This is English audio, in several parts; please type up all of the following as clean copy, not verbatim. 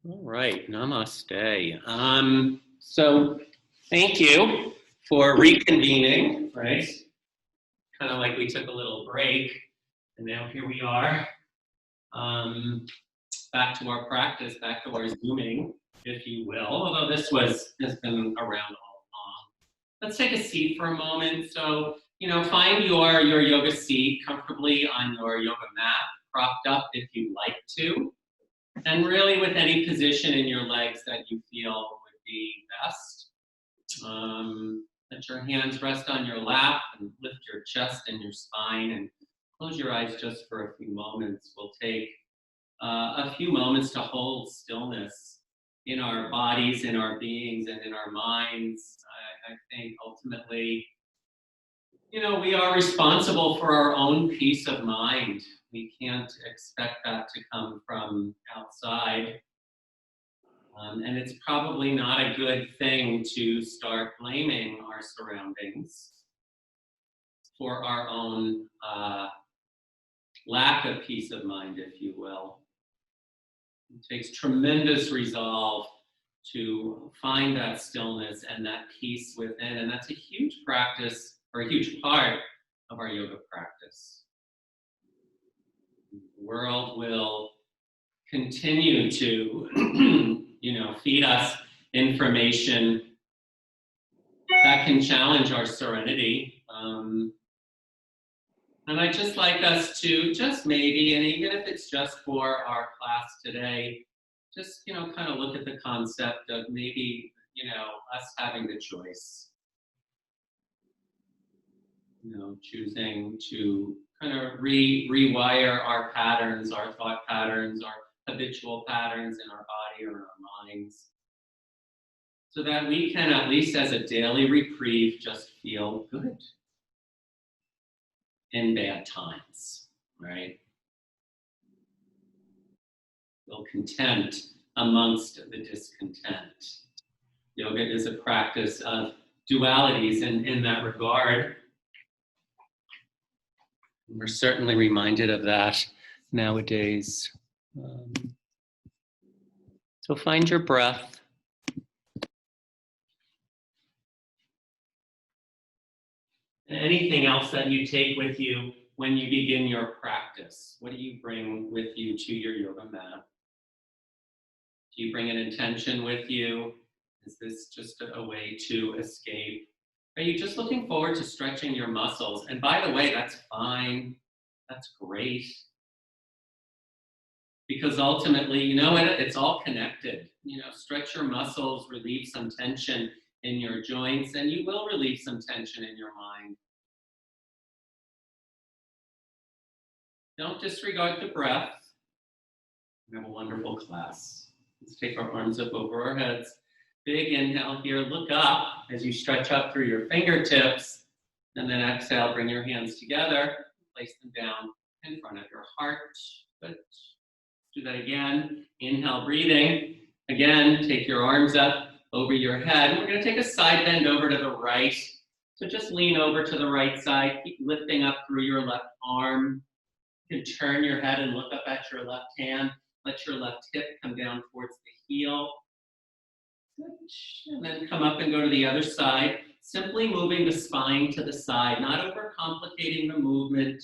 All right, namaste. So thank you for reconvening, right? Kind of like we took a little break, and now here we are, back to our practice, back to our Zooming, if you will, although this has been around all along. Let's take a seat for a moment. So, find your yoga seat comfortably on your yoga mat, propped up if you'd like to. And really with any position in your legs that you feel would be best. Let your hands rest on your lap and lift your chest and your spine and close your eyes just for a few moments. We'll take a few moments to hold stillness in our bodies, in our beings, and in our minds. I think ultimately, we are responsible for our own peace of mind. We can't expect that to come from outside. And it's probably not a good thing to start blaming our surroundings for our own lack of peace of mind, if you will. It takes tremendous resolve to find that stillness and that peace within. And that's a huge practice, or a huge part of our yoga practice. The world will continue to, feed us information that can challenge our serenity. And I'd just like us to just maybe, and even if it's just for our class today, just, kind of look at the concept of maybe, us having the choice. Choosing to kind of rewire our patterns, our thought patterns, our habitual patterns in our body or in our minds, so that we can, at least as a daily reprieve, just feel good in bad times, right? Feel content amongst the discontent. Yoga is a practice of dualities in that regard. We're certainly reminded of that nowadays. So find your breath. And anything else that you take with you when you begin your practice. What do you bring with you to your yoga mat? Do you bring an intention with you? Is this just a way to escape? Are you just looking forward to stretching your muscles? And by the way, that's fine. That's great. Because ultimately, it's all connected. Stretch your muscles, relieve some tension in your joints, and you will relieve some tension in your mind. Don't disregard the breath. We have a wonderful class. Let's take our arms up over our heads. Big inhale here, look up as you stretch up through your fingertips, and then exhale, bring your hands together, place them down in front of your heart. Good. Do that again. Inhale, breathing. Again, take your arms up over your head. We're going to take a side bend over to the right. So just lean over to the right side. Keep lifting up through your left arm. You can turn your head and look up at your left hand. Let your left hip come down towards the heel. And then come up and go to the other side. Simply moving the spine to the side, not overcomplicating the movement.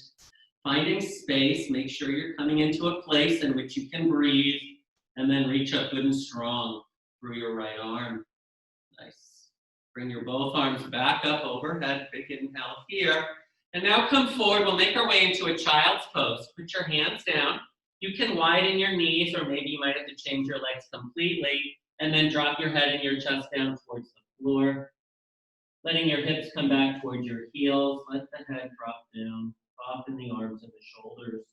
Finding space, make sure you're coming into a place in which you can breathe, and then reach up good and strong through your right arm. Nice. Bring your both arms back up overhead, big inhale here. And now come forward, we'll make our way into a child's pose. Put your hands down. You can widen your knees, or maybe you might have to change your legs completely, and then drop your head and your chest down towards the floor. Letting your hips come back towards your heels, let the head drop down. Soften the arms and the shoulders.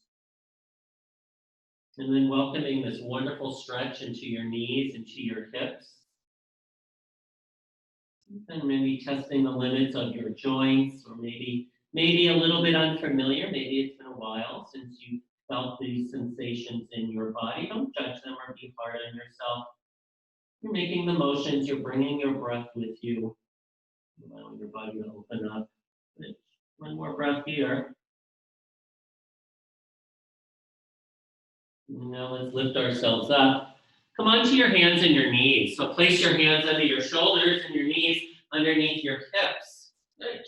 And then welcoming this wonderful stretch into your knees, into your hips. And maybe testing the limits of your joints, or maybe a little bit unfamiliar. Maybe it's been a while since you felt these sensations in your body. Don't judge them or be hard on yourself. You're making the motions, you're bringing your breath with you. Allowing your body to open up. One more breath here. Now let's lift ourselves up Come onto your hands and your knees. So place your hands under your shoulders and your knees underneath your hips. Good.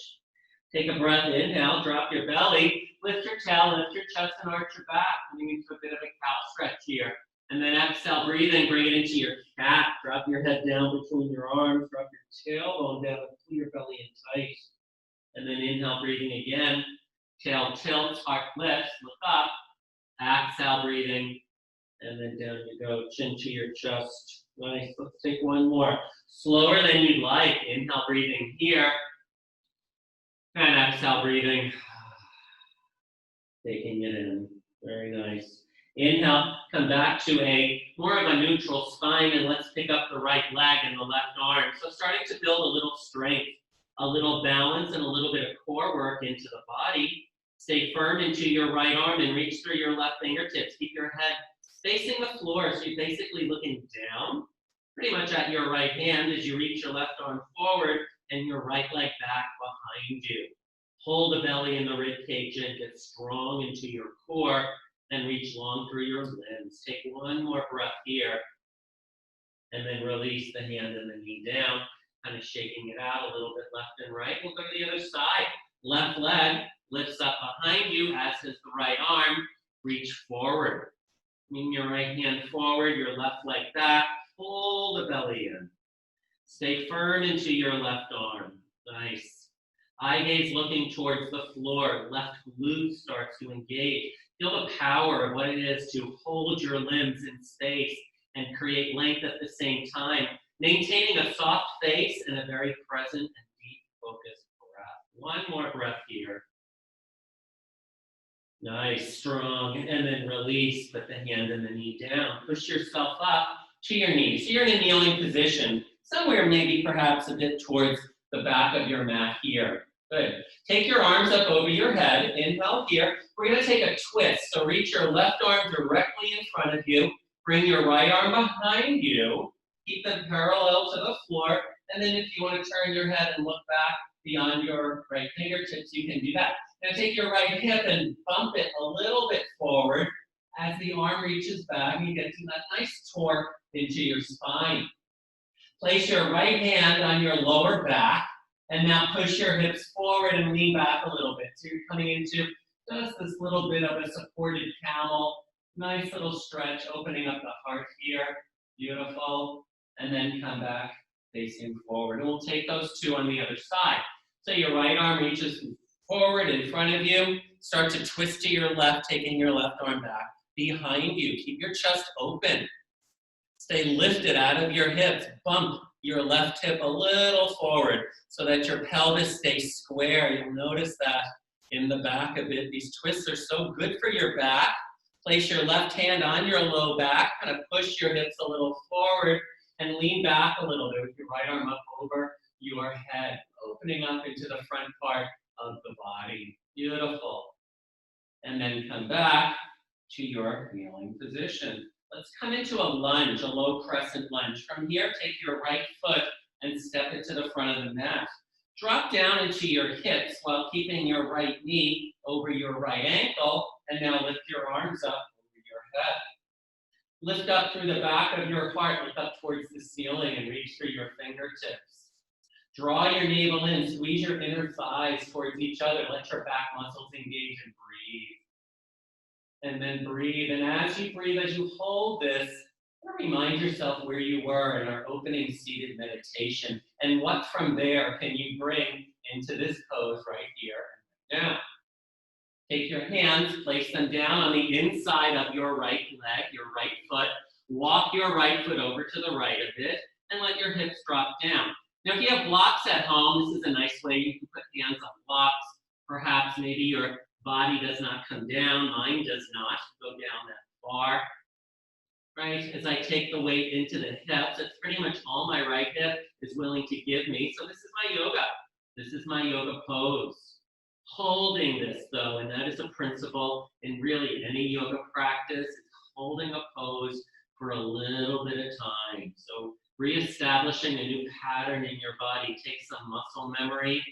Take a breath, inhale, drop your belly, lift your tail, lift your chest and arch your back, coming into a bit of a cow stretch here. And then exhale, breathe in, bring it into your cat. Drop your head down between your arms, drop your tailbone down, pull your belly in tight. And then inhale, breathing again. Tail tilts, heart lifts, look up. Exhale, breathing. And then down you go, chin to your chest. Nice, let's take one more. Slower than you'd like. Inhale, breathing here. And exhale, breathing. Taking it in, very nice. Inhale, come back to a more of a neutral spine, and let's pick up the right leg and the left arm. So starting to build a little strength, a little balance, and a little bit of core work into the body. Stay firm into your right arm and reach through your left fingertips. Keep your head facing the floor, so you're basically looking down, pretty much at your right hand as you reach your left arm forward and your right leg back behind you. Hold the belly and the rib cage in, get strong into your core, and reach long through your limbs. Take one more breath here, and then release the hand and the knee down, kind of shaking it out a little bit left and right. We'll go to the other side. Left leg lifts up behind you, as does the right arm. Reach forward. Bring your right hand forward, your left leg back. Pull the belly in. Stay firm into your left arm. Nice. Eye gaze looking towards the floor. Left glute starts to engage. Feel the power of what it is to hold your limbs in space and create length at the same time, maintaining a soft face and a very present and deep focused breath. One more breath here. Nice, strong, and then release, put the hand and the knee down. Push yourself up to your knees. So you're in a kneeling position, somewhere maybe perhaps a bit towards the back of your mat here. Good. Take your arms up over your head. Inhale here. We're going to take a twist. So reach your left arm directly in front of you. Bring your right arm behind you. Keep them parallel to the floor. And then if you want to turn your head and look back beyond your right fingertips, you can do that. Now take your right hip and bump it a little bit forward as the arm reaches back. You get to that nice torque into your spine. Place your right hand on your lower back, and now push your hips forward and lean back a little bit. So you're coming into just this little bit of a supported camel. Nice little stretch, opening up the heart here. Beautiful. And then come back facing forward. And we'll take those two on the other side. So your right arm reaches forward in front of you. Start to twist to your left, taking your left arm back behind you. Keep your chest open. Stay lifted out of your hips. Bump your left hip a little forward so that your pelvis stays square. You'll notice that in the back a bit. These twists are so good for your back. Place your left hand on your low back, kind of push your hips a little forward and lean back a little bit with your right arm up over your head, opening up into the front part of the body. Beautiful. And then come back to your kneeling position. Let's come into a lunge, a low crescent lunge. From here, take your right foot and step it to the front of the mat. Drop down into your hips while keeping your right knee over your right ankle, and now lift your arms up over your head. Lift up through the back of your heart, look up towards the ceiling and reach through your fingertips. Draw your navel in, squeeze your inner thighs towards each other, let your back muscles engage and breathe. And then breathe. And as you breathe, as you hold this, remind yourself where you were in our opening seated meditation and what from there can you bring into this pose right here and now. Take your hands, place them down on the inside of your right leg, your right foot. Walk your right foot over to the right a bit and let your hips drop down. Now, if you have blocks at home, this is a nice way you can put hands on blocks. Perhaps maybe your body does not come down, mine does not go down that far, right? As I take the weight into the hips, it's pretty much all my right hip is willing to give me. So this is my yoga. This is my yoga pose. Holding this though, and that is a principle in really any yoga practice, is holding a pose for a little bit of time. So reestablishing a new pattern in your body takes some muscle memory,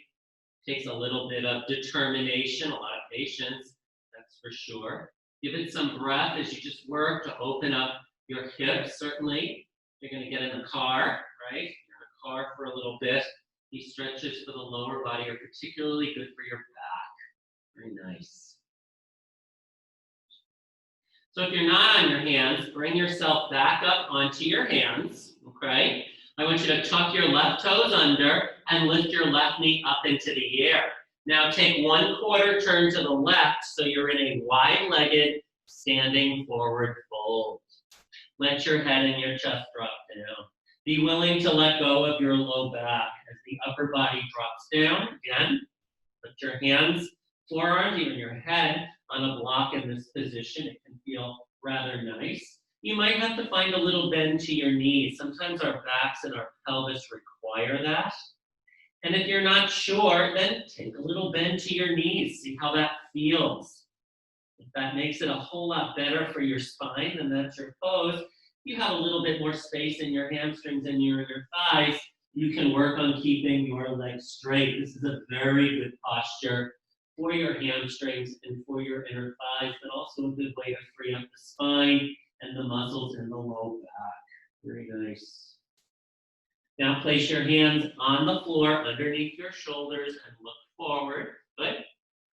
takes a little bit of determination, a lot of patience, that's for sure. Give it some breath as you just work to open up your hips, certainly. You're going to get in the car, right? You're in the car for a little bit. These stretches for the lower body are particularly good for your back. Very nice. So if you're not on your hands, bring yourself back up onto your hands, okay? I want you to tuck your left toes under and lift your left knee up into the air. Now take 1/4 turn to the left so you're in a wide-legged standing forward fold. Let your head and your chest drop down. Be willing to let go of your low back as the upper body drops down. Again, put your hands, forearms, even your head on a block in this position. It can feel rather nice. You might have to find a little bend to your knees. Sometimes our backs and our pelvis require that. And if you're not sure, then take a little bend to your knees. See how that feels. If that makes it a whole lot better for your spine, then that's your pose. You have a little bit more space in your hamstrings and your thighs. You can work on keeping your legs straight. This is a very good posture for your hamstrings and for your inner thighs, but also a good way to free up the spine and the muscles in the low back. Very nice. Now place your hands on the floor underneath your shoulders and look forward. Good.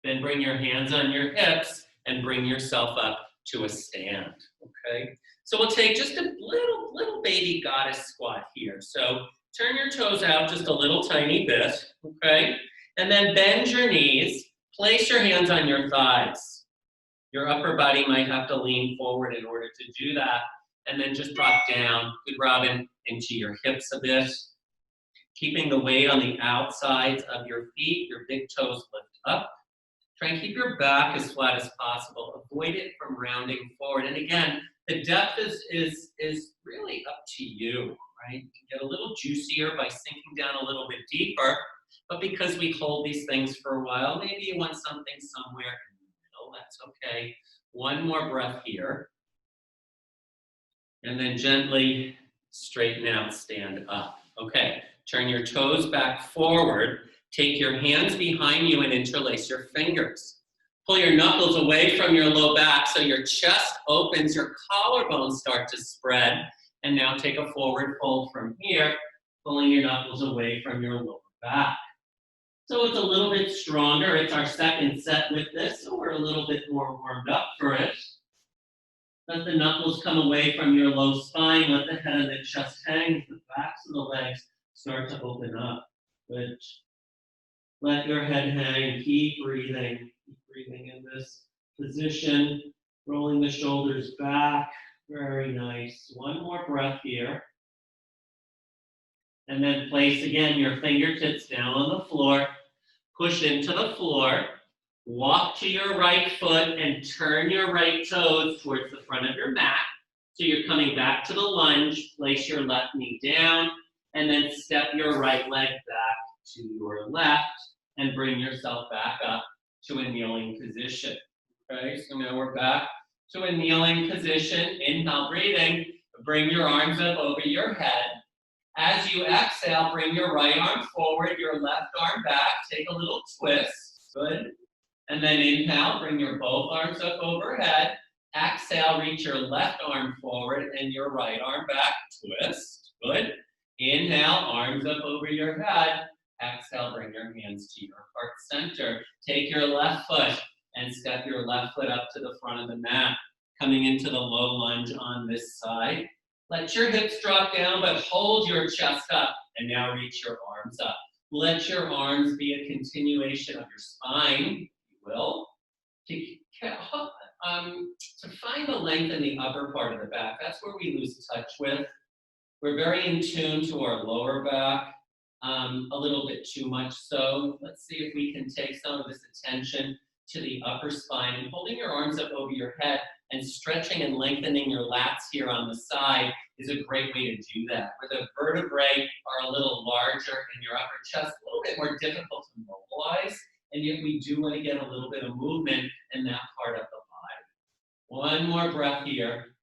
Then bring your hands on your hips and bring yourself up to a stand. Okay. So we'll take just a little baby goddess squat here. So turn your toes out just a little tiny bit. Okay. And then bend your knees. Place your hands on your thighs. Your upper body might have to lean forward in order to do that. And then just drop down, good Robin, into your hips a bit. Keeping the weight on the outsides of your feet, your big toes lift up. Try and keep your back as flat as possible. Avoid it from rounding forward. And again, the depth is really up to you, right? You can get a little juicier by sinking down a little bit deeper. But because we hold these things for a while, maybe you want something somewhere in the middle. That's okay. One more breath here. And then gently straighten out, stand up. Okay, turn your toes back forward. Take your hands behind you and interlace your fingers. Pull your knuckles away from your low back so your chest opens, your collarbones start to spread. And now take a forward fold from here, pulling your knuckles away from your lower back. So it's a little bit stronger. It's our second set with this, so we're a little bit more warmed up for it. Let the knuckles come away from your low spine. Let the head and the chest hang. The backs of the legs start to open up. Good. Let your head hang. Keep breathing. Keep breathing in this position. Rolling the shoulders back. Very nice. One more breath here. And then place again your fingertips down on the floor. Push into the floor. Walk to your right foot and turn your right toes towards the front of your mat. So you're coming back to the lunge. Place your left knee down and then step your right leg back to your left and bring yourself back up to a kneeling position. Okay, so now we're back to a kneeling position. Inhale, breathing. Bring your arms up over your head. As you exhale, bring your right arm forward, your left arm back. Take a little twist. Good. And then inhale, bring your both arms up overhead. Exhale, reach your left arm forward and your right arm back. Twist. Good. Inhale, arms up over your head. Exhale, bring your hands to your heart center. Take your left foot and step your left foot up to the front of the mat. Coming into the low lunge on this side. Let your hips drop down, but hold your chest up. And now reach your arms up. Let your arms be a continuation of your spine, if you will. To find the length in the upper part of the back, that's where we lose touch with. We're very in tune to our lower back, a little bit too much so. Let's see if we can take some of this attention to the upper spine and holding your arms up over your head and stretching and lengthening your lats here on the side is a great way to do that. Where the vertebrae are a little larger in your upper chest, a little bit more difficult to mobilize, and yet we do want to get a little bit of movement in that part of the body. One more breath here.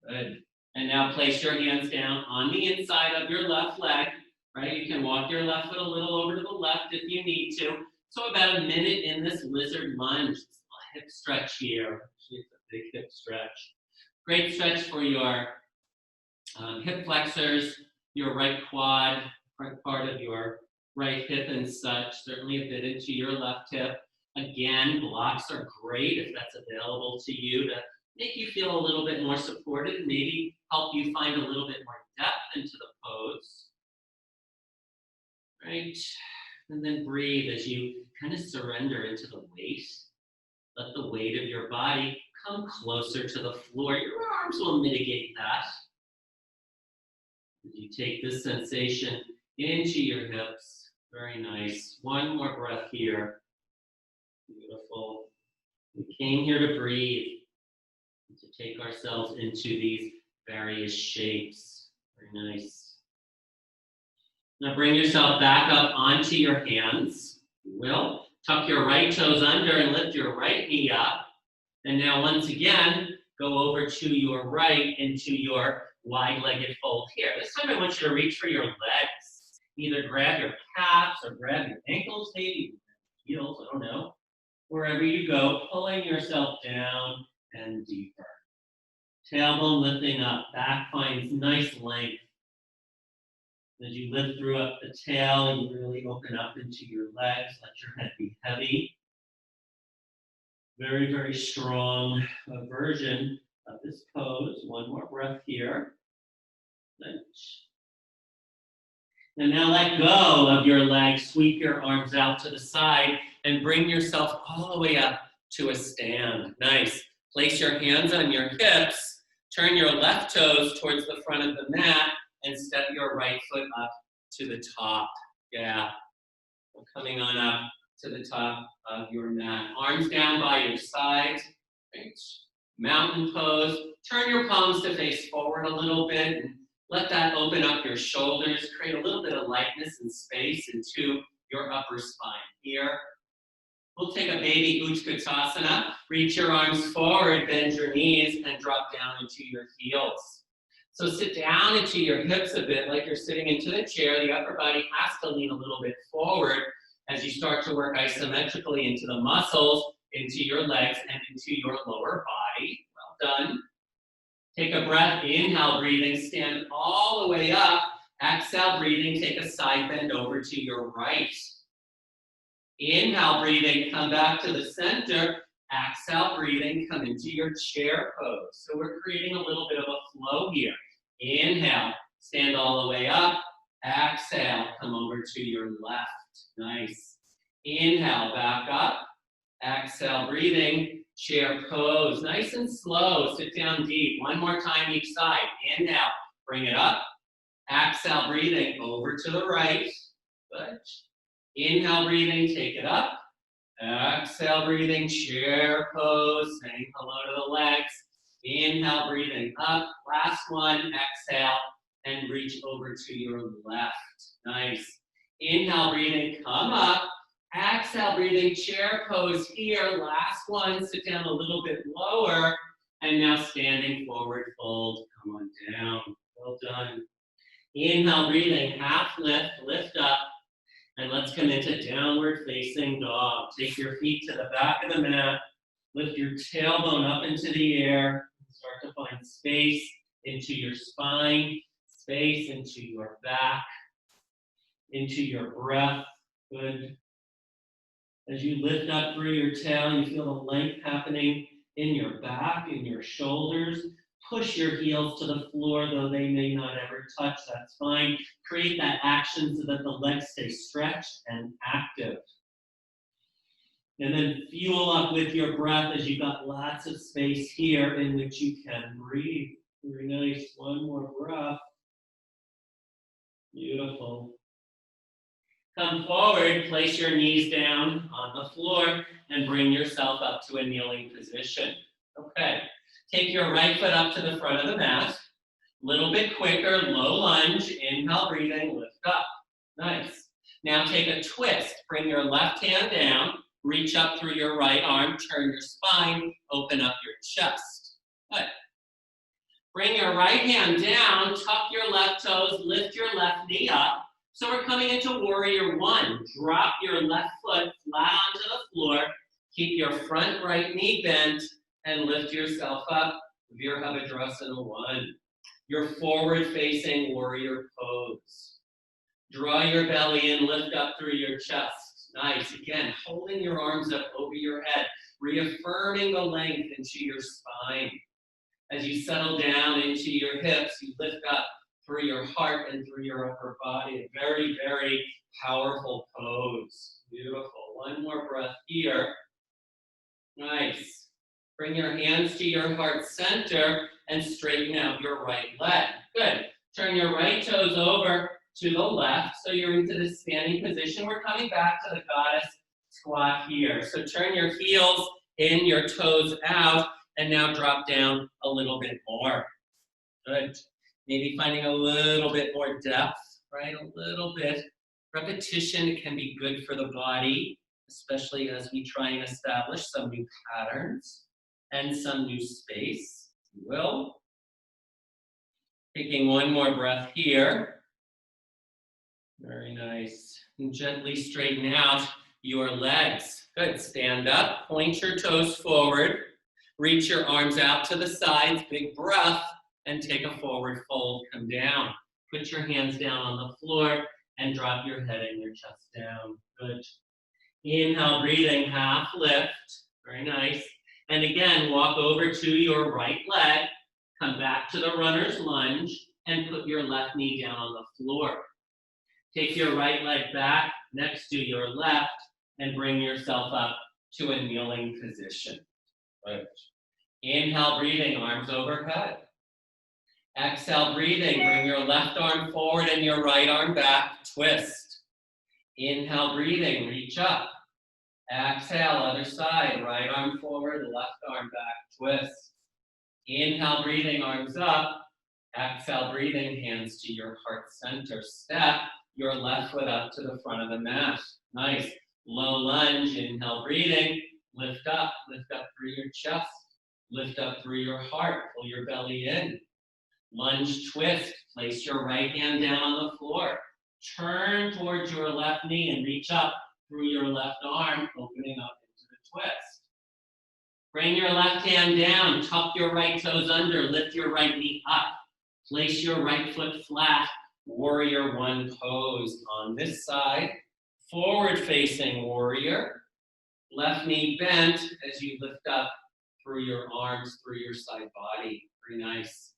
Good. And now place your hands down on the inside of your left leg, right? You can walk your left foot a little over to the left if you need to. So about a minute in this lizard lunge, hip stretch here. It's a big hip stretch. Great stretch for your hip flexors, your right quad, front part of your right hip and such, certainly a bit into your left hip. Again, blocks are great if that's available to you to make you feel a little bit more supported, maybe help you find a little bit more depth into the pose. Right? And then breathe as you kind of surrender into the weight. Let the weight of your body come closer to the floor. Your arms will mitigate that. As you take this sensation into your hips. Very nice. One more breath here. Beautiful. We came here to breathe, to take ourselves into these various shapes. Very nice. Now bring yourself back up onto your hands. You will. Tuck your right toes under and lift your right knee up. And now once again, go over to your right into your wide-legged fold here. This time I want you to reach for your legs. Either grab your calves or grab your ankles, maybe heels, I don't know. Wherever you go, pulling yourself down and deeper. Tailbone lifting up, back finds nice length. As you lift through up the tail, you really open up into your legs, let your head be heavy. Very, very strong version of this pose. One more breath here. Bench. And now let go of your legs, sweep your arms out to the side, and bring yourself all the way up to a stand. Nice. Place your hands on your hips, turn your left toes towards the front of the mat, and step your right foot up to the top. Yeah. Coming on up to the top of your mat. Arms down by your sides. Right. Mountain pose. Turn your palms to face forward a little bit. And let that open up your shoulders. Create a little bit of lightness and space into your upper spine. Here. We'll take a baby Utkatasana. Reach your arms forward, bend your knees, and drop down into your heels. So sit down into your hips a bit like you're sitting into the chair. The upper body has to lean a little bit forward as you start to work isometrically into the muscles, into your legs, and into your lower body. Well done. Take a breath, inhale, breathing, stand all the way up. Exhale, breathing, take a side bend over to your right. Inhale, breathing, come back to the center. Exhale, breathing, come into your chair pose. So we're creating a little bit of a flow here. Inhale, stand all the way up. Exhale, come over to your left. Nice. Inhale, back up. Exhale, breathing, chair pose. Nice and slow, sit down deep. One more time each side. Inhale, bring it up. Exhale, breathing, over to the right. Good. Inhale, breathing, take it up. Exhale, breathing, chair pose, saying hello to the legs. Inhale, breathing up. Last one, exhale, and reach over to your left. Nice. Inhale, breathing, come up. Exhale, breathing, chair pose here. Last one, sit down a little bit lower. And now standing forward, fold, come on down. Well done. Inhale, breathing, half lift, lift up. And let's come into downward facing dog. Take your feet to the back of the mat. Lift your tailbone up into the air. Start to find space into your spine, space into your back, into your breath. Good. As you lift up through your tail, you feel the length happening in your back, in your shoulders. Push your heels to the floor, though they may not ever touch, that's fine. Create that action so that the legs stay stretched and active. And then fuel up with your breath as you've got lots of space here in which you can breathe. Very nice. One more breath. Beautiful. Come forward, place your knees down on the floor, and bring yourself up to a kneeling position. Okay. Take your right foot up to the front of the mat. A little bit quicker, low lunge. Inhale, breathing, lift up. Nice. Now take a twist. Bring your left hand down. Reach up through your right arm. Turn your spine. Open up your chest. Good. Bring your right hand down. Tuck your left toes. Lift your left knee up. So we're coming into warrior one. Drop your left foot flat onto the floor. Keep your front right knee bent. And lift yourself up, Virabhadrasana 1. Your forward-facing warrior pose. Draw your belly in, lift up through your chest. Nice. Again, holding your arms up over your head, reaffirming the length into your spine. As you settle down into your hips, you lift up through your heart and through your upper body. A very, very powerful pose. Beautiful. One more breath here. Nice. Bring your hands to your heart center and straighten out your right leg. Good. Turn your right toes over to the left, so you're into the standing position. We're coming back to the goddess squat here. So turn your heels in, your toes out, and now drop down a little bit more. Good. Maybe finding a little bit more depth, right? A little bit. Repetition can be good for the body, especially as we try and establish some new patterns and some new space, if you will. Taking one more breath here. Very nice. And gently straighten out your legs. Good. Stand up, point your toes forward, reach your arms out to the sides, big breath, and take a forward fold, come down. Put your hands down on the floor and drop your head and your chest down. Good. Inhale, breathing, half lift. Very nice. And again, walk over to your right leg, come back to the runner's lunge, and put your left knee down on the floor. Take your right leg back next to your left and bring yourself up to a kneeling position. Right. Inhale, breathing, arms overhead. Exhale, breathing, bring your left arm forward and your right arm back, twist. Inhale, breathing, reach up. Exhale, other side, right arm forward, left arm back, twist. Inhale, breathing, arms up. Exhale, breathing, hands to your heart center. Step your left foot up to the front of the mat. Nice. Low lunge, inhale, breathing. Lift up through your chest. Lift up through your heart, pull your belly in. Lunge twist, place your right hand down on the floor. Turn towards your left knee and reach up through your left arm, opening up into the twist. Bring your left hand down, tuck your right toes under, lift your right knee up. Place your right foot flat, warrior one pose on this side. Forward facing warrior. Left knee bent as you lift up through your arms, through your side body. Very nice.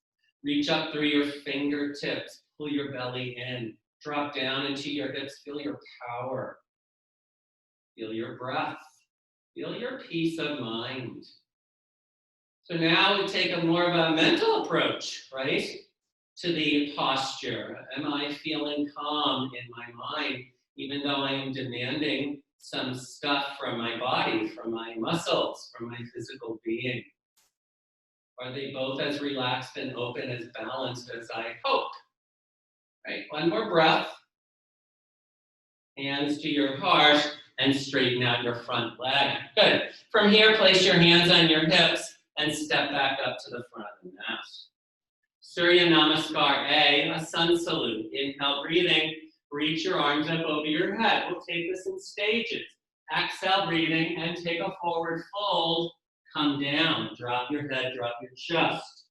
Reach up through your fingertips, pull your belly in, drop down into your hips, feel your power, feel your breath, feel your peace of mind. So now we take a more of a mental approach, right, to the posture. Am I feeling calm in my mind, even though I am demanding some stuff from my body, from my muscles, from my physical being? Are they both as relaxed and open, as balanced as I hope? Right, one more breath. Hands to your heart and straighten out your front leg. Good. From here, place your hands on your hips and step back up to the front of the mat. Surya Namaskar A, sun salute. Inhale, breathing. Reach your arms up over your head. We'll take this in stages. Exhale, breathing, and take a forward fold. Come down, drop your head, drop your chest.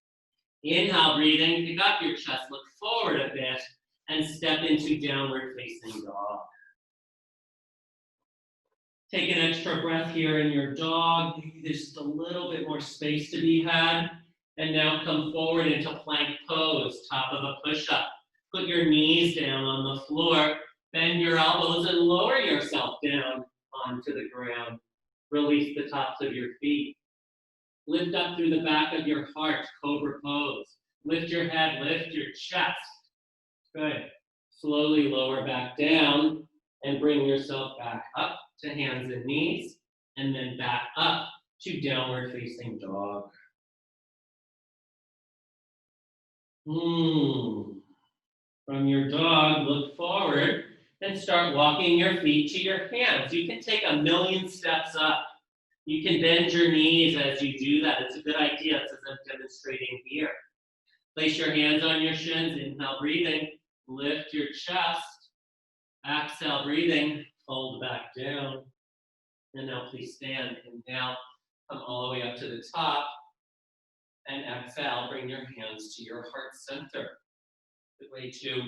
Inhale, breathing, pick up your chest, look forward a bit, and step into downward facing dog. Take an extra breath here in your dog. There's just a little bit more space to be had. And now come forward into plank pose, top of a push-up. Put your knees down on the floor, bend your elbows, and lower yourself down onto the ground. Release the tops of your feet. Lift up through the back of your heart, Cobra Pose. Lift your head, lift your chest. Good. Slowly lower back down and bring yourself back up to hands and knees, and then back up to downward facing dog. From your dog, look forward and start walking your feet to your hands. You can take a million steps up. You can bend your knees as you do that. It's a good idea, as I'm demonstrating here. Place your hands on your shins. Inhale, breathing. Lift your chest. Exhale, breathing. Fold back down. And now please stand. Inhale, come all the way up to the top. And exhale, bring your hands to your heart center. Good way to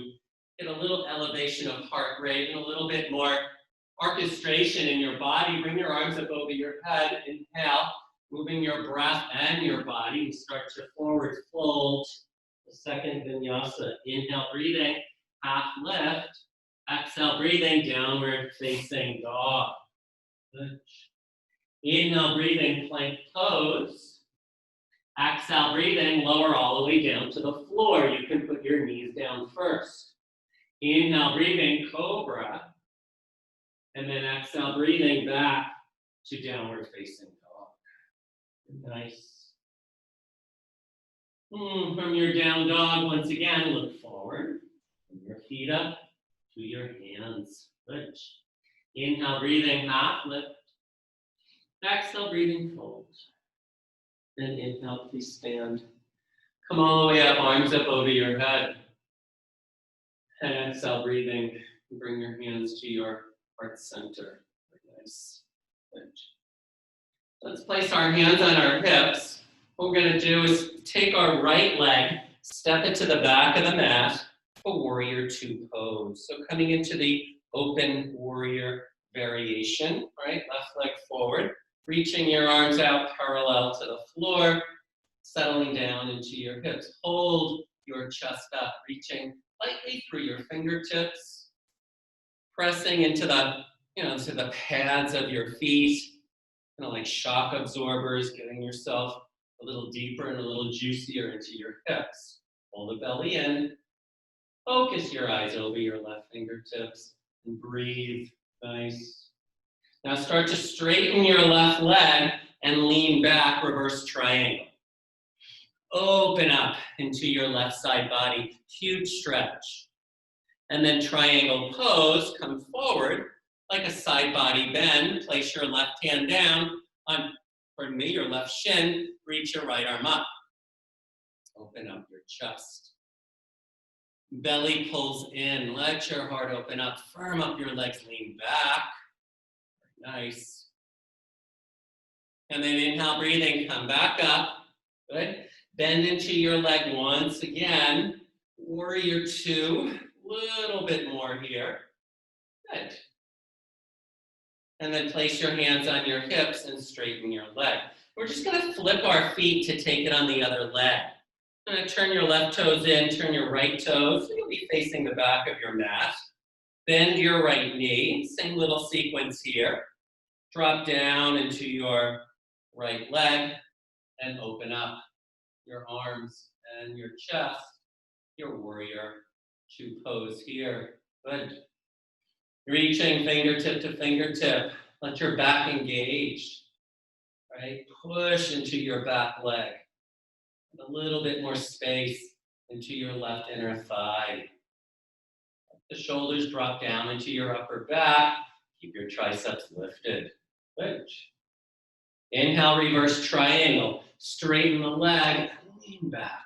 get a little elevation of heart rate and a little bit more orchestration in your body. Bring your arms up over your head. Inhale, moving your breath and your body. You start to forward fold. The second vinyasa. Inhale, breathing, half lift. Exhale, breathing, downward facing dog. Good. Inhale, breathing, plank pose. Exhale, breathing, lower all the way down to the floor. You can put your knees down first. Inhale, breathing, cobra. And then exhale, breathing back to downward facing dog. Nice. From your down dog, once again, look forward. From your feet up to your hands. Good. Inhale, breathing, half lift. Exhale, breathing, fold. And inhale, please stand. Come all the way up, arms up over your head. And exhale, breathing. Bring your hands to your heart center. Nice. Good. Let's place our hands on our hips. What we're going to do is take our right leg, step it to the back of the mat, a warrior two pose. So coming into the open warrior variation, right? Left leg forward, reaching your arms out parallel to the floor, settling down into your hips. Hold your chest up, reaching lightly through your fingertips, pressing into the, to the pads of your feet, kind of like shock absorbers, getting yourself a little deeper and a little juicier into your hips. Hold the belly in. Focus your eyes over your left fingertips and breathe. Nice. Now start to straighten your left leg and lean back, reverse triangle. Open up into your left side body, huge stretch. And then triangle pose, come forward like a side body bend. Place your left hand down on, your left shin, reach your right arm up. Open up your chest. Belly pulls in, let your heart open up, firm up your legs, lean back. Nice. And then inhale, breathing, come back up. Good. Bend into your leg once again. Warrior two, little bit more here. Good. And then place your hands on your hips and straighten your leg. We're just going to flip our feet to take it on the other leg. You're going to turn your left toes in, turn your right toes. So you'll be facing the back of your mat. Bend your right knee. Same little sequence here. Drop down into your right leg and open up your arms and your chest, your warrior two pose here. Good. Reaching fingertip to fingertip. Let your back engage. Right? Push into your back leg. A little bit more space into your left inner thigh. Let the shoulders drop down into your upper back. Keep your triceps lifted. Good. Inhale, reverse triangle. Straighten the leg and lean back.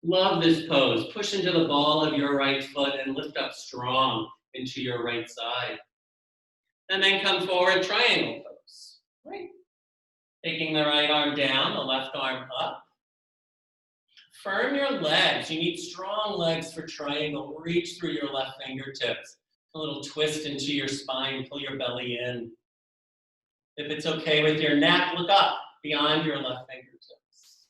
Love this pose. Push into the ball of your right foot and lift up strong into your right side. And then come forward, triangle pose. Right. Taking the right arm down, the left arm up. Firm your legs. You need strong legs for triangle. Reach through your left fingertips. A little twist into your spine. Pull your belly in. If it's okay with your neck, look up beyond your left fingertips.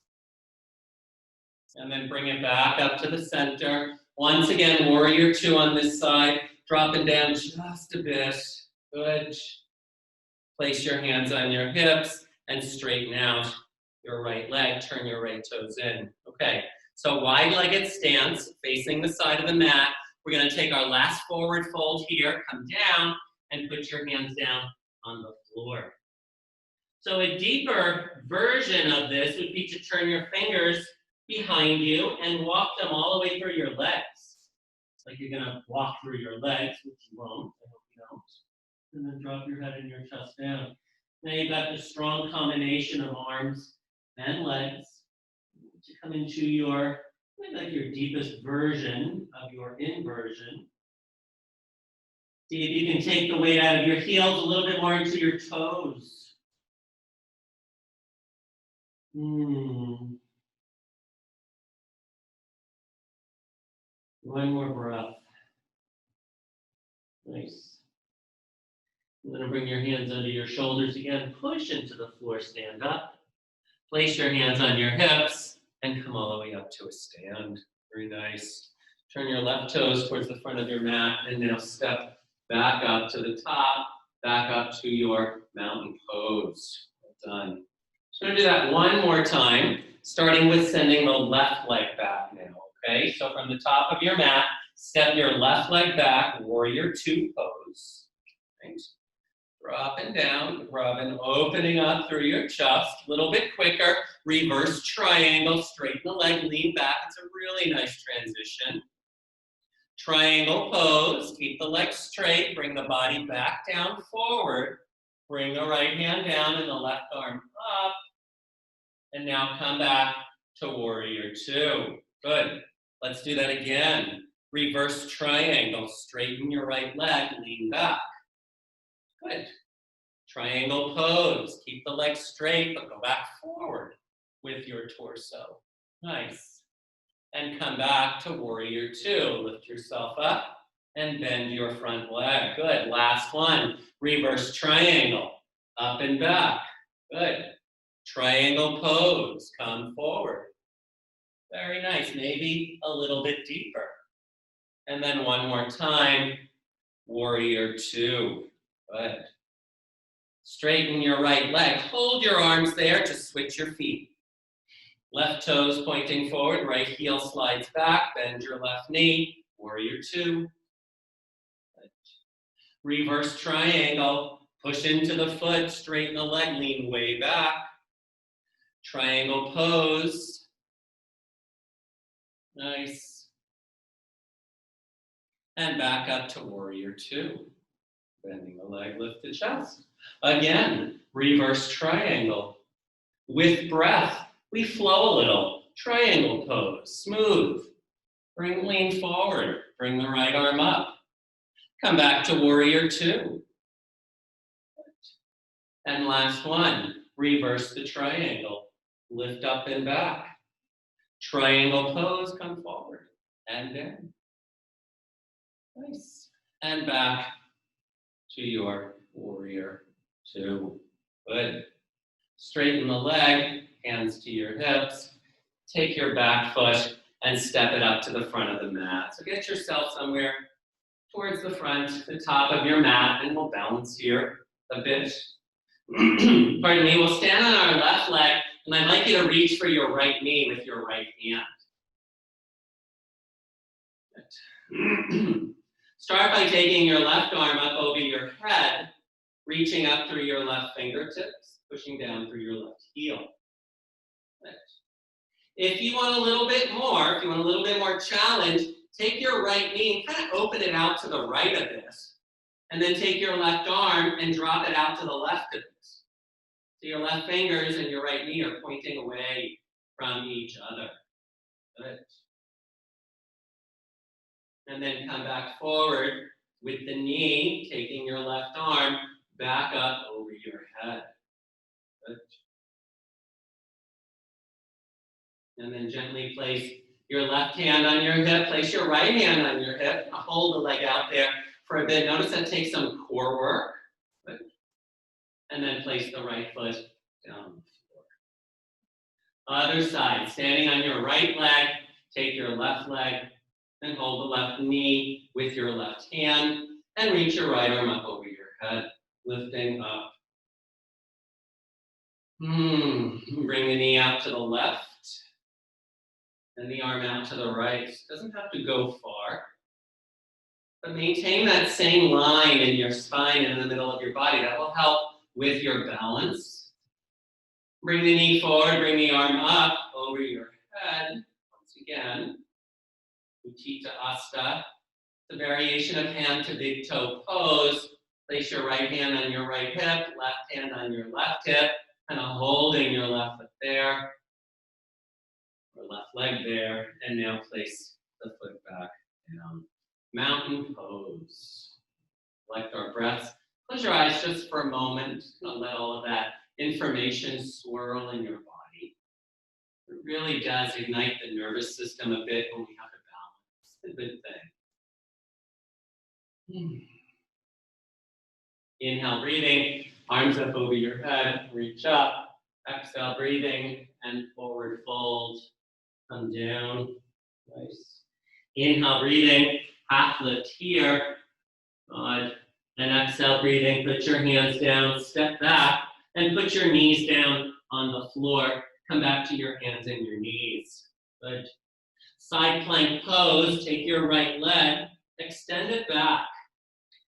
And then bring it back up to the center. Once again, warrior two on this side. Dropping down just a bit. Good. Place your hands on your hips and straighten out your right leg. Turn your right toes in. Okay, so wide-legged stance, facing the side of the mat. We're going to take our last forward fold here, come down, and put your hands down on the floor. So a deeper version of this would be to turn your fingers behind you and walk them all the way through your legs. It's like you're going to walk through your legs, which you won't. I hope you don't. And then drop your head and your chest down. Now you've got this strong combination of arms and legs to come into your, like your deepest version of your inversion. See if you can take the weight out of your heels a little bit more into your toes. One more breath. Nice. I'm going to bring your hands under your shoulders again. Push into the floor, stand up. Place your hands on your hips and come all the way up to a stand. Very nice. Turn your left toes towards the front of your mat and now step back up to the top, back up to your mountain pose. Well done. So I'm going to do that one more time, starting with sending the left leg back now, okay? So from the top of your mat, step your left leg back, warrior two pose. Right? Dropping down, rubbing, opening up through your chest, a little bit quicker, reverse triangle, straighten the leg, lean back. It's a really nice transition. Triangle pose, keep the legs straight, bring the body back down forward, bring the right hand down and the left arm up, and now come back to warrior two. Good. Let's do that again. Reverse triangle, straighten your right leg, lean back. Good. Triangle pose. Keep the legs straight, but go back forward with your torso. Nice. And come back to warrior two. Lift yourself up and bend your front leg. Good. Last one. Reverse triangle. Up and back. Good. Triangle pose. Come forward. Very nice. Maybe a little bit deeper. And then one more time. Warrior two. Good. Straighten your right leg. Hold your arms there to switch your feet. Left toes pointing forward, right heel slides back, bend your left knee, warrior two. Reverse triangle, push into the foot, straighten the leg, lean way back. Triangle pose. Nice. And back up to warrior two. Bending the leg, lift the chest. Again, reverse triangle. With breath, we flow a little. Triangle pose, smooth. Lean forward, bring the right arm up. Come back to warrior two. And last one, reverse the triangle. Lift up and back. Triangle pose, come forward and down. Nice. And back to your warrior two. Good. Straighten the leg, hands to your hips. Take your back foot and step it up to the front of the mat. So get yourself somewhere towards the front, the top of your mat, and we'll balance here a bit. Pardon me, we'll stand on our left leg, and I'd like you to reach for your right knee with your right hand. Start by taking your left arm up over your head, reaching up through your left fingertips, pushing down through your left heel. If you want a little bit more challenge, take your right knee and kind of open it out to the right of this. And then take your left arm and drop it out to the left of this. So your left fingers and your right knee are pointing away from each other. Good. And then come back forward with the knee, taking your left arm back up over your head. Good. And then gently place your left hand on your hip, place your right hand on your hip, hold the leg out there for a bit. Notice that takes some core work. Good. And then place the right foot down on the floor. Other side, standing on your right leg, take your left leg and hold the left knee with your left hand and reach your right arm up over your head, lifting up. Bring the knee out to the left and the arm out to the right. It doesn't have to go far, but maintain that same line in your spine and in the middle of your body. That will help with your balance. Bring the knee forward, bring the arm up over your head. Once again, Utthita Hasta. The variation of hand to big toe pose. Place your right hand on your right hip, left hand on your left hip, kind of holding your left foot there, or left leg there, and now place the foot back down. Mountain pose. Collect our breaths. Close your eyes just for a moment. Don't let all of that information swirl in your body. It really does ignite the nervous system a bit when we have a balance. It's a good thing. Inhale, breathing, arms up over your head, reach up. Exhale, breathing, and forward fold. Come down. Nice. Inhale, breathing, half lift here. Good. And exhale, breathing, put your hands down, step back, and put your knees down on the floor. Come back to your hands and your knees. Good. Side plank pose, take your right leg, extend it back,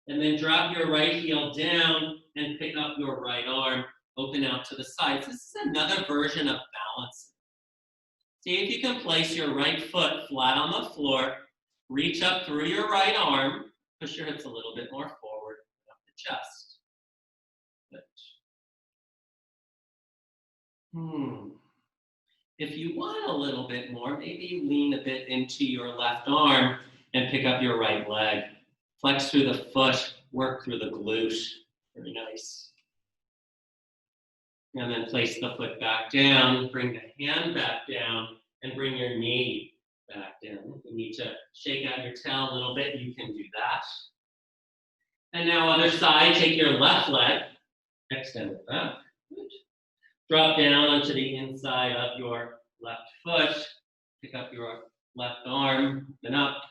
and then drop your right heel down and pick up your right arm, open out to the sides. This is another version of balance. See if you can place your right foot flat on the floor, reach up through your right arm, push your hips a little bit more forward, up the chest. Good. If you want a little bit more, maybe you lean a bit into your left arm and pick up your right leg. Flex through the foot, work through the glute. Very nice. And then place the foot back down, bring the hand back down, and bring your knee back down. If you need to shake out your tail a little bit, you can do that. And now other side, take your left leg, extend it back. Good. Drop down onto the inside of your left foot, pick up your left arm, and up.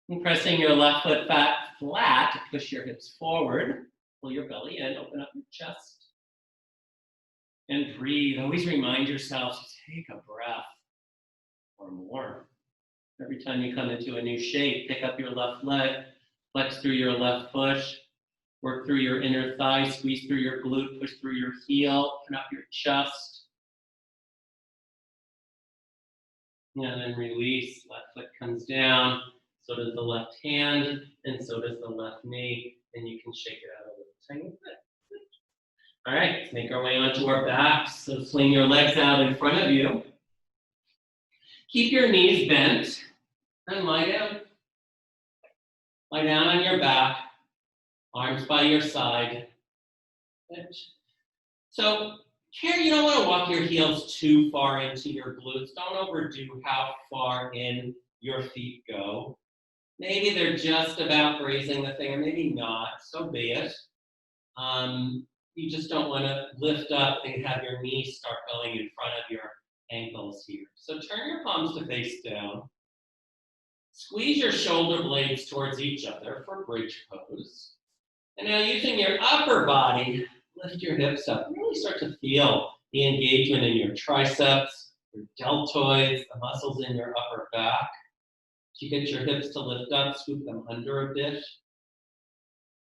And pressing your left foot back flat, push your hips forward, pull your belly in, open up your chest. And breathe. Always remind yourself to take a breath or more. Every time you come into a new shape, pick up your left leg, flex through your left foot, work through your inner thigh, squeeze through your glute, push through your heel, open up your chest. And then release, left foot comes down, so does the left hand, and so does the left knee, and you can shake it out a little tiny bit. All right, let's make our way onto our backs. So swing your legs out in front of you. Keep your knees bent, and lie down. Lie down on your back, arms by your side. So here, you don't want to walk your heels too far into your glutes. Don't overdo how far in your feet go. Maybe they're just about grazing the thing, or maybe not. So be it. You just don't want to lift up and have your knees start going in front of your ankles here. So turn your palms to face down. Squeeze your shoulder blades towards each other for bridge pose. And now using your upper body, lift your hips up. Really start to feel the engagement in your triceps, your deltoids, the muscles in your upper back. As you get your hips to lift up, scoop them under a bit.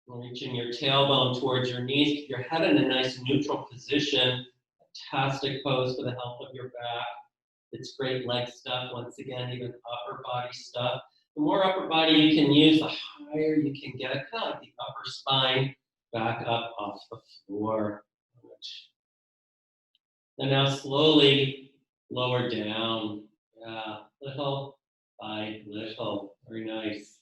Reaching your tailbone towards your knees, keep your head in a nice neutral position. Fantastic pose for the health of your back. It's great leg stuff, once again, even upper body stuff. The more upper body you can use, the higher you can get, kind of like the upper spine, back up off the floor. And now slowly lower down. Yeah, little by little. Very nice.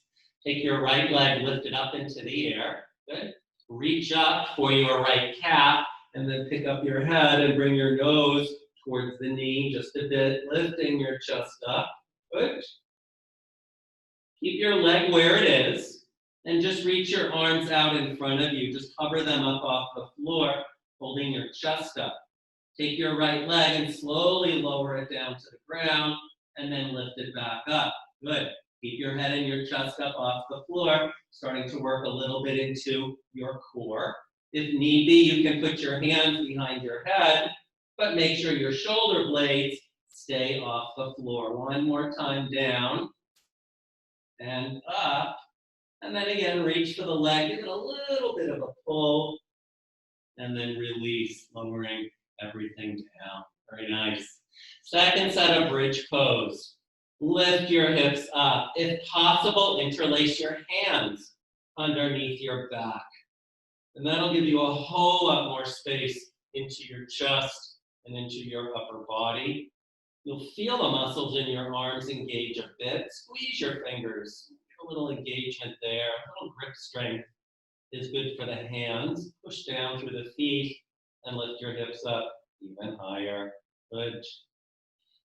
Take your right leg, lift it up into the air. Good. Reach up for your right calf, and then pick up your head and bring your nose towards the knee just a bit, lifting your chest up. Good. Keep your leg where it is, and just reach your arms out in front of you. Just cover them up off the floor, holding your chest up. Take your right leg and slowly lower it down to the ground, and then lift it back up. Good. Keep your head and your chest up off the floor, starting to work a little bit into your core. If need be, you can put your hands behind your head, but make sure your shoulder blades stay off the floor. One more time, down and up. And then again, reach for the leg, give it a little bit of a pull, and then release, lowering everything down. Very nice. Second set of bridge pose. Lift your hips up. If possible, interlace your hands underneath your back. And that'll give you a whole lot more space into your chest and into your upper body. You'll feel the muscles in your arms engage a bit. Squeeze your fingers. Get a little engagement there. A little grip strength is good for the hands. Push down through the feet and lift your hips up even higher. Good.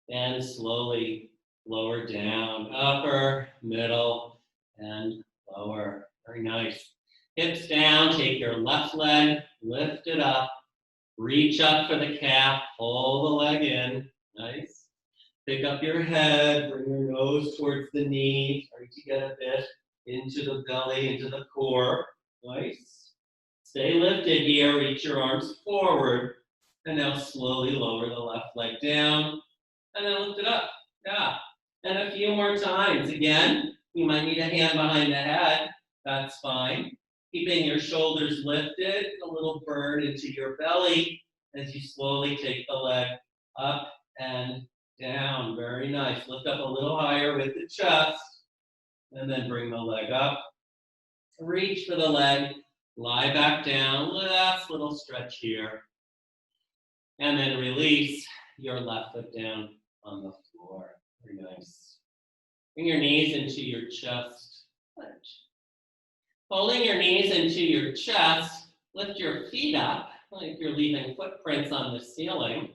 And slowly lower down, upper, middle, and lower. Very nice. Hips down, take your left leg, lift it up, reach up for the calf, pull the leg in. Nice. Pick up your head, bring your nose towards the knee, try to get a bit into the belly, into the core. Nice. Stay lifted here, reach your arms forward, and now slowly lower the left leg down, and then lift it up. Yeah. And a few more times. Again, you might need a hand behind the head. That's fine. Keeping your shoulders lifted, a little burn into your belly as you slowly take the leg up and down. Very nice. Lift up a little higher with the chest, and then bring the leg up. Reach for the leg, lie back down. Last little stretch here. And then release your left foot down on the floor. Very nice. Bring your knees into your chest. Holding your knees into your chest, lift your feet up like you're leaving footprints on the ceiling.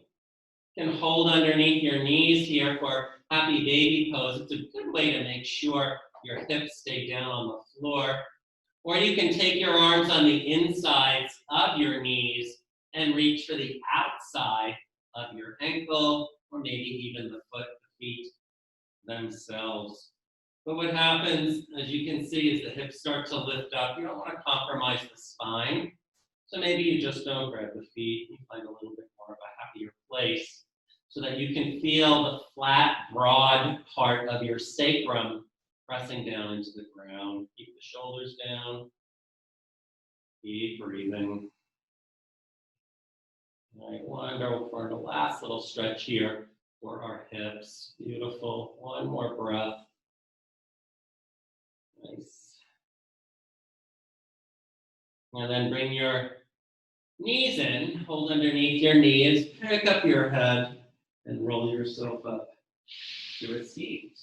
You can hold underneath your knees here for happy baby pose. It's a good way to make sure your hips stay down on the floor. Or you can take your arms on the insides of your knees and reach for the outside of your ankle, or maybe even the foot, the feet themselves. But what happens, as you can see, is the hips start to lift up. You don't want to compromise the spine. So maybe you just don't grab the feet. You find a little bit more of a happier place so that you can feel the flat, broad part of your sacrum pressing down into the ground. Keep the shoulders down. Keep breathing. All right, wonderful. For the last little stretch here for our hips. Beautiful. One more breath. Nice. And then bring your knees in, hold underneath your knees, pick up your head, and roll yourself up to a seat.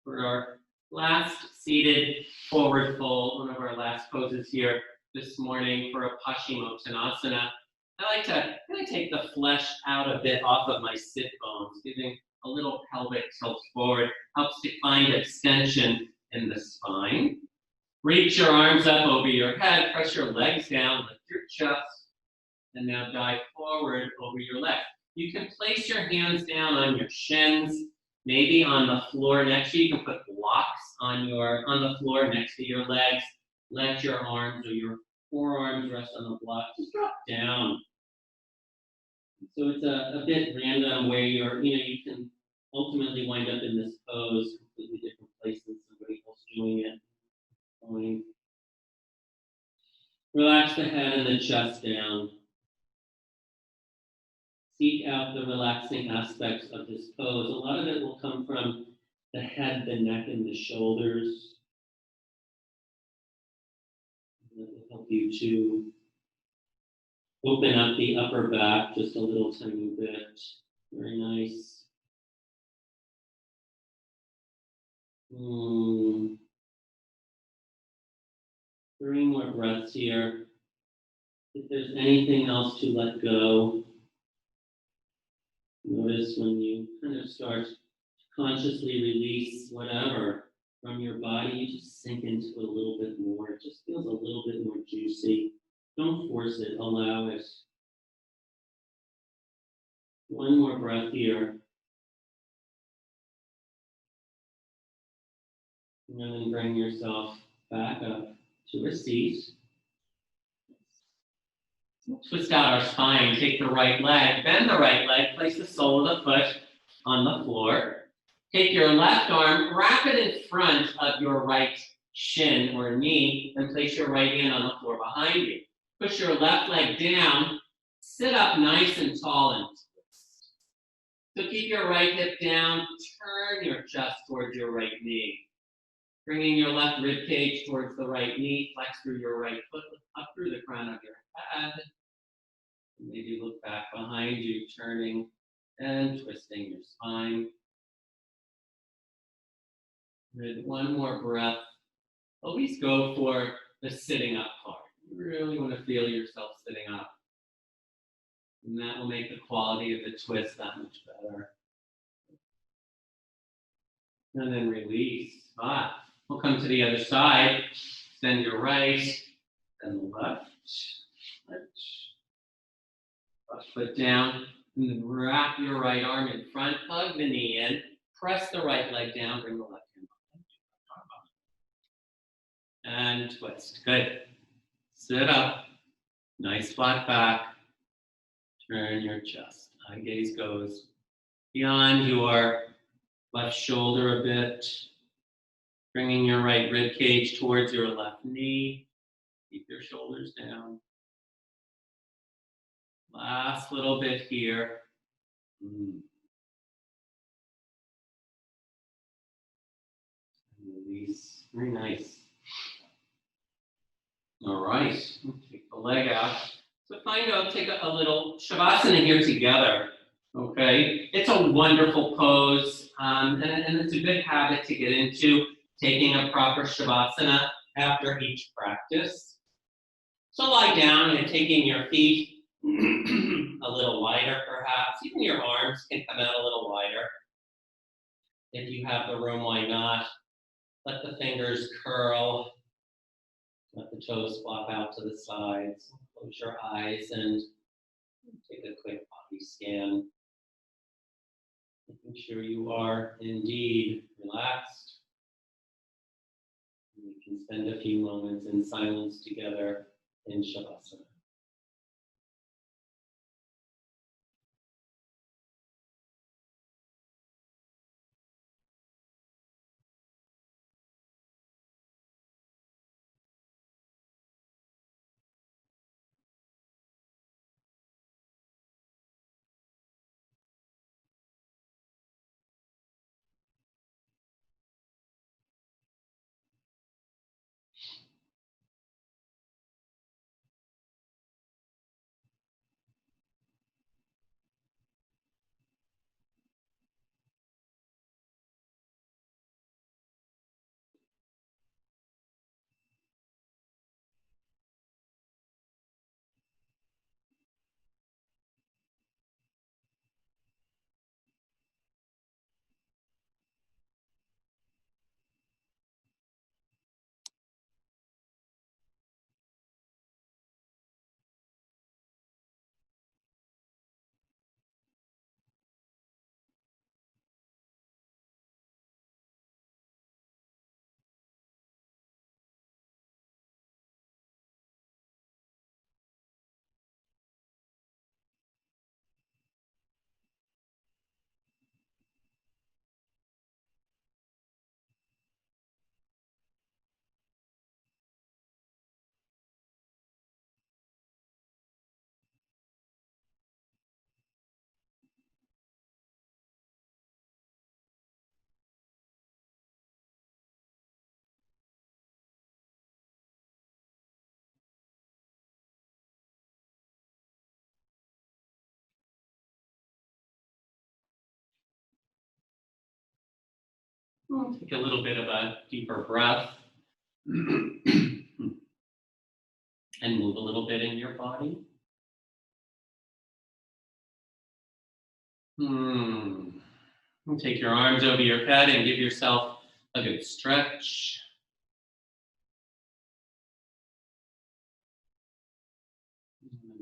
For our last seated forward fold, one of our last poses here this morning for a Pashimo Tanasana. I like to take the flesh out a bit off of my sit bones, giving a little pelvic tilt forward, helps to find extension in the spine. Reach your arms up over your head, press your legs down, lift your chest, and now dive forward over your leg. You can place your hands down on your shins, maybe on the floor next to you. You can put blocks on the floor next to your legs. Let your arms or your forearms rest on the block. Just drop down. So it's a bit random where you can ultimately wind up in this pose, completely different place than somebody else doing it. Fine. Relax the head and the chest down. Seek out the relaxing aspects of this pose. A lot of it will come from the head, the neck, and the shoulders. That will help you to open up the upper back just a little tiny bit. Very nice. 3 more breaths here. If there's anything else to let go, notice when you kind of start to consciously release whatever from your body, you just sink into it a little bit more. It just feels a little bit more juicy. Don't force it, allow it. 1 more breath here. And then bring yourself back up to a seat. Twist out our spine, take the right leg, bend the right leg, place the sole of the foot on the floor. Take your left arm, wrap it in front of your right shin or knee, and place your right hand on the floor behind you. Push your left leg down, sit up nice and tall and twist. So keep your right hip down, turn your chest towards your right knee. Bringing your left rib cage towards the right knee, flex through your right foot, up through the crown of your head. Maybe look back behind you, turning and twisting your spine. With 1 more breath, always go for the sitting up part. You really want to feel yourself sitting up. And that will make the quality of the twist that much better. And then release. We'll come to the other side. Extend your right, then the left. Left foot down, and then wrap your right arm in front, hug the knee in, press the right leg down, bring the left hand up. And twist. Good. Sit up. Nice flat back. Turn your chest. Eye gaze goes beyond your left shoulder a bit. Bringing your right rib cage towards your left knee. Keep your shoulders down. Last little bit here. Release. Very nice. All right. Take the leg out. So take a little Shavasana here together. Okay. It's a wonderful pose, and it's a good habit to get into, taking a proper Shavasana after each practice. So lie down and taking your feet a little wider, perhaps. Even your arms can come out a little wider. If you have the room, why not? Let the fingers curl. Let the toes flop out to the sides. Close your eyes and take a quick body scan. Making sure you are indeed relaxed. We can spend a few moments in silence together in Shavasana. Take a little bit of a deeper breath and move a little bit in your body. Take your arms over your head and give yourself a good stretch.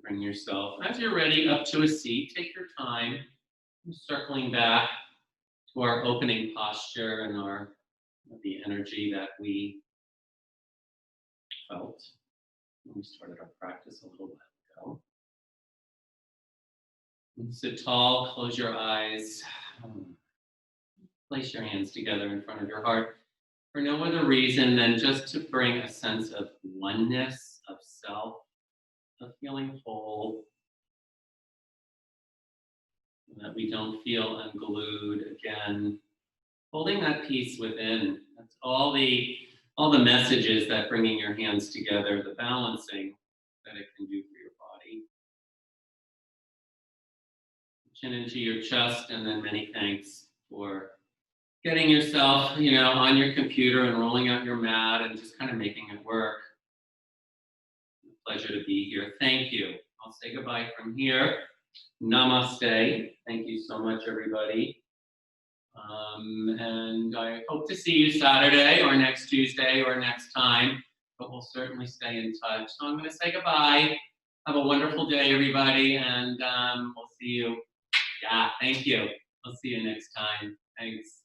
Bring yourself, as you're ready, up to a seat. Take your time. Circling back to our opening posture and the energy that we felt when we started our practice a little while ago. And sit tall, close your eyes, place your hands together in front of your heart for no other reason than just to bring a sense of oneness, of self, of feeling whole, that we don't feel unglued again. Holding that peace within. That's all the messages that bringing your hands together, the balancing that it can do for your body. Chin into your chest, and then many thanks for getting yourself, on your computer and rolling out your mat and just kind of making it work. A pleasure to be here. Thank you. I'll say goodbye from here. Namaste. Thank you so much, everybody. And I hope to see you Saturday or next Tuesday or next time, but we'll certainly stay in touch. So I'm going to say goodbye. Have a wonderful day, everybody, and we'll see you. Yeah, thank you. I'll see you next time. Thanks.